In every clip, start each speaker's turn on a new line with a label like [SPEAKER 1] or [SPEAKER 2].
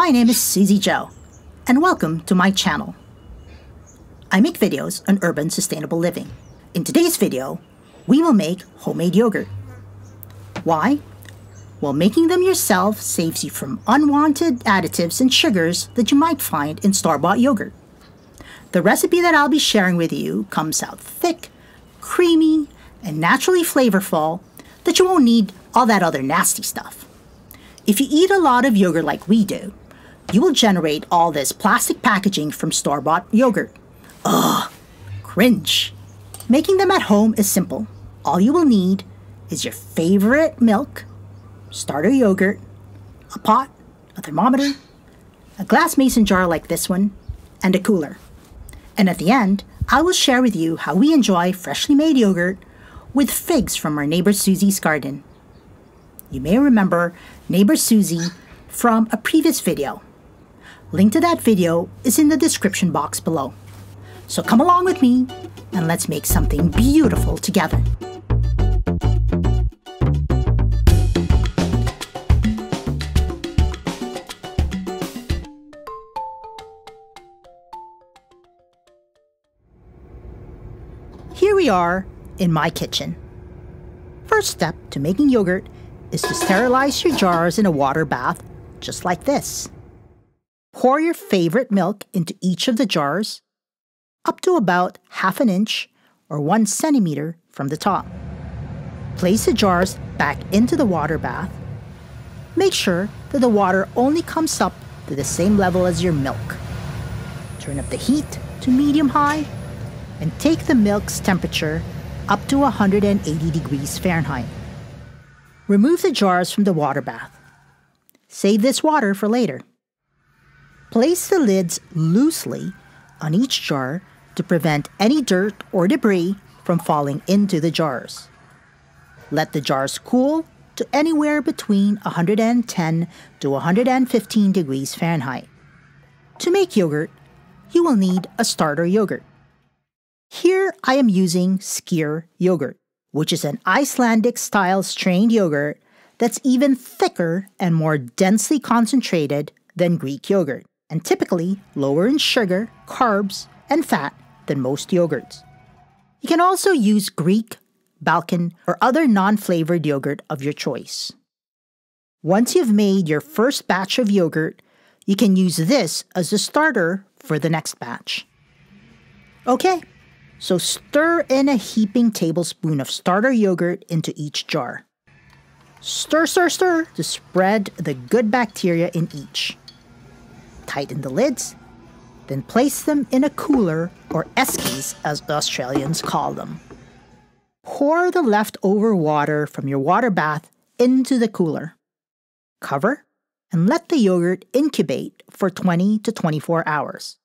[SPEAKER 1] My name is Susie Joe, and welcome to my channel. I make videos on urban sustainable living. In today's video, we will make homemade yogurt. Why? Well, making them yourself saves you from unwanted additives and sugars that you might find in store-bought yogurt. The recipe that I'll be sharing with you comes out thick, creamy, and naturally flavorful that you won't need all that other nasty stuff. If you eat a lot of yogurt like we do, you will generate all this plastic packaging from store-bought yogurt. Ugh, cringe. Making them at home is simple. All you will need is your favorite milk, starter yogurt, a pot, a thermometer, a glass mason jar like this one, and a cooler. And at the end, I will share with you how we enjoy freshly made yogurt with figs from our neighbor Susie's garden. You may remember neighbor Susie from a previous video. Link to that video is in the description box below. So come along with me and let's make something beautiful together. Here we are in my kitchen. First step to making yogurt is to sterilize your jars in a water bath, just like this. Pour your favorite milk into each of the jars, up to about 1/2 inch or 1 centimeter from the top. Place the jars back into the water bath. Make sure that the water only comes up to the same level as your milk. Turn up the heat to medium-high and take the milk's temperature up to 180 degrees Fahrenheit. Remove the jars from the water bath. Save this water for later. Place the lids loosely on each jar to prevent any dirt or debris from falling into the jars. Let the jars cool to anywhere between 110 to 115 degrees Fahrenheit. To make yogurt, you will need a starter yogurt. Here I am using skyr yogurt, which is an Icelandic-style strained yogurt that's even thicker and more densely concentrated than Greek yogurt, and typically lower in sugar, carbs, and fat than most yogurts. You can also use Greek, Balkan, or other non-flavored yogurt of your choice. Once you've made your first batch of yogurt, you can use this as a starter for the next batch. Okay, so stir in a heaping tablespoon of starter yogurt into each jar. Stir, stir, stir to spread the good bacteria in each. Tighten the lids, then place them in a cooler, or eskies as Australians call them. Pour the leftover water from your water bath into the cooler. Cover and let the yogurt incubate for 20 to 24 hours.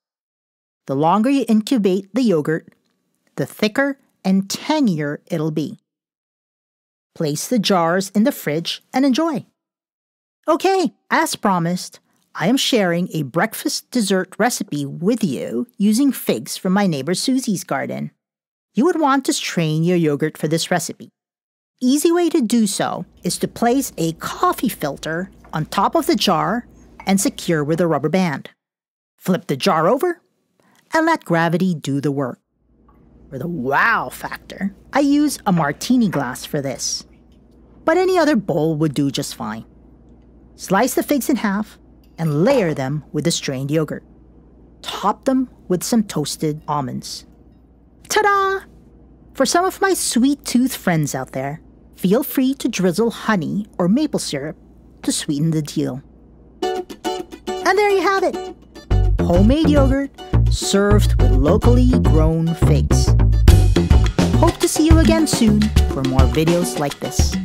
[SPEAKER 1] The longer you incubate the yogurt, the thicker and tangier it'll be. Place the jars in the fridge and enjoy. Okay, as promised, I am sharing a breakfast dessert recipe with you using figs from my neighbor Susie's garden. You would want to strain your yogurt for this recipe. Easy way to do so is to place a coffee filter on top of the jar and secure with a rubber band. Flip the jar over and let gravity do the work. For the wow factor, I use a martini glass for this, but any other bowl would do just fine. Slice the figs in half and layer them with the strained yogurt. Top them with some toasted almonds. Ta-da! For some of my sweet tooth friends out there, feel free to drizzle honey or maple syrup to sweeten the deal. And there you have it! Homemade yogurt served with locally grown figs. Hope to see you again soon for more videos like this.